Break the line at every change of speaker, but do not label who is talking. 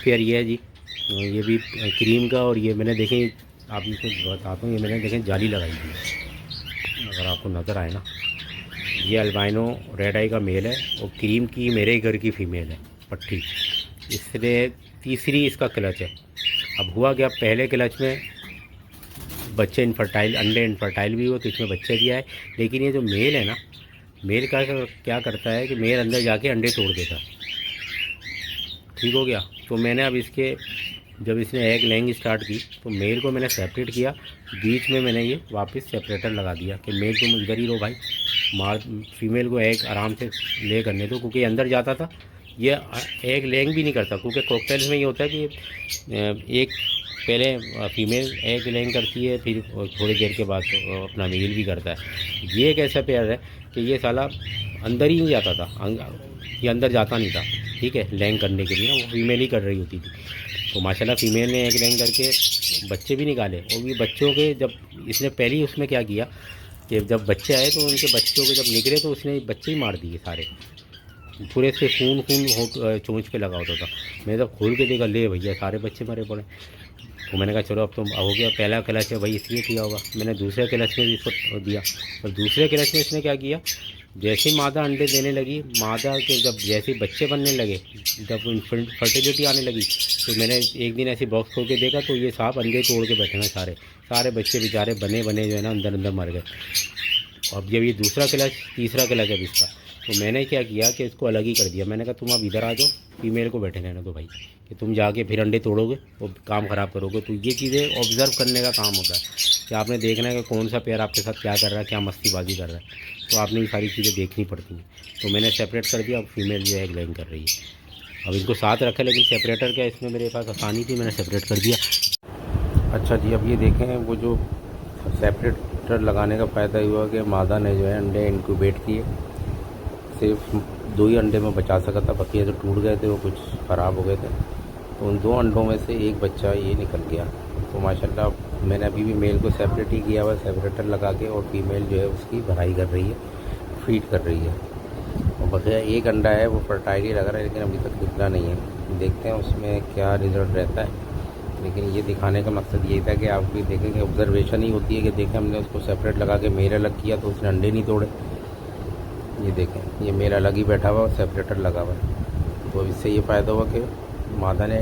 फिर ये है जी, ये भी क्रीम का। और ये मैंने देखे, आप इसको बताता हूँ, ये मैंने देखे जाली लगाई हुई है, अगर आपको नज़र आए ना। ये अल्बाइनो रेड आई का मेल है और क्रीम की मेरे घर की फ़ीमेल है पट्टी। इसलिए तीसरी इसका क्लच है। अब हुआ क्या, पहले क्लच में बच्चे इनफर्टाइल, अंडे इनफर्टाइल भी हुए तो इसमें बच्चे भी आए। लेकिन ये जो मेल है ना, मेल का क्या करता है कि मेल अंदर जाके अंडे तोड़ देता है। ठीक हो गया। तो मैंने अब इसके, जब इसने एग लेंग स्टार्ट की तो मेल को मैंने सेपरेट किया, बीच में मैंने ये वापस सेपरेटर लगा दिया कि मेल तुम इधर ही रहो भाई, मार फीमेल को एग आराम से ले करने दो। क्योंकि अंदर जाता था, ये एग लेंग भी नहीं करता। क्योंकि कॉकटेल्स में ये होता है कि एक पहले फीमेल एग लेंग करती है, फिर थोड़ी देर के बाद अपना मेल भी करता है। ये एक ऐसा पेयर है कि ये साला अंदर ही नहीं जाता था, ये अंदर जाता नहीं था। ठीक है, लैंग करने के लिए ना वो फीमेल ही कर रही होती थी। तो माशाल्लाह फीमेल ने एग लैंग करके बच्चे भी निकाले। और ये बच्चों के, जब इसने पहले उसमें क्या किया कि जब बच्चे आए तो उनके बच्चों के जब निकले तो उसने बच्चे ही मार दिए सारे, पूरे से खून खून हो चोंच पे लगा होता था। मैंने जब खोल के देखा, ले भैया सारे बच्चे मरे पड़े। तो मैंने कहा चलो अब तो हो गया, पहला क्लच है भाई इसलिए किया होगा। मैंने दूसरे क्लच में भी इसको दिया, और दूसरे क्लच में इसने क्या किया, जैसे ही मादा अंडे देने लगी, मादा के जब जैसे बच्चे बनने लगे, जब फर्टिलिटी आने लगी, तो मैंने एक दिन ऐसे बॉक्स खोल के देखा तो ये सांप अंडे तोड़ के बैठे हैं सारे। सारे बच्चे बेचारे बने बने जो है ना अंदर अंदर मर गए। अब जब ये दूसरा क्लच, तीसरा क्लच है इसका, तो मैंने क्या किया कि इसको अलग ही कर दिया। मैंने कहा तुम अब इधर आ जाओ, फीमेल को बैठे रहने दो भाई, कि तुम जाके फिर अंडे तोड़ोगे और काम ख़राब करोगे। तो ये चीज़ें ऑब्ज़र्व करने का काम होता है कि आपने देखना है कि कौन सा पेयर आपके साथ क्या कर रहा है, क्या मस्तीबाजी कर रहा है। तो आपने ये सारी चीज़ें देखनी पड़ती हैं। तो मैंने सेपरेट कर दिया। अब फीमेल जो है एग लेइंग कर रही है। अब इनको साथ रखा, लेकिन सेपरेटर क्या, इसमें मेरे पास आसानी थी, मैंने सेपरेट कर दिया। अच्छा जी, अब ये देखें, वो जो सेपरेटर लगाने का फ़ायदा हुआ कि मादा ने जो है अंडे इंक्यूबेट किए। सिर्फ 2 ही अंडे में बचा सका था, बाकी जो टूट गए थे वो कुछ ख़राब हो गए थे। तो उन 2 अंडों में से एक बच्चा ये निकल गया। तो माशाल्लाह मैंने अभी भी मेल को सेपरेट ही किया हुआ, सेपरेटर लगा के, और फीमेल जो है उसकी भराई कर रही है, फीड कर रही है। और बकाया एक अंडा है वो फर्टाइल ही लग रहा है, लेकिन अभी तक निकला नहीं है। देखते हैं उसमें क्या रिज़ल्ट रहता है। लेकिन ये दिखाने का मकसद ये था कि आप भी देखेंगे, ऑब्जर्वेशन ही होती है कि देखें हमने उसको सेपरेट लगा के मेल अलग किया तो उसने अंडे नहीं तोड़े। ये देखें, ये मेल अलग ही बैठा हुआ और सेपरेटर लगा हुआ है। तो इससे ये फ़ायदा हुआ कि मादा ने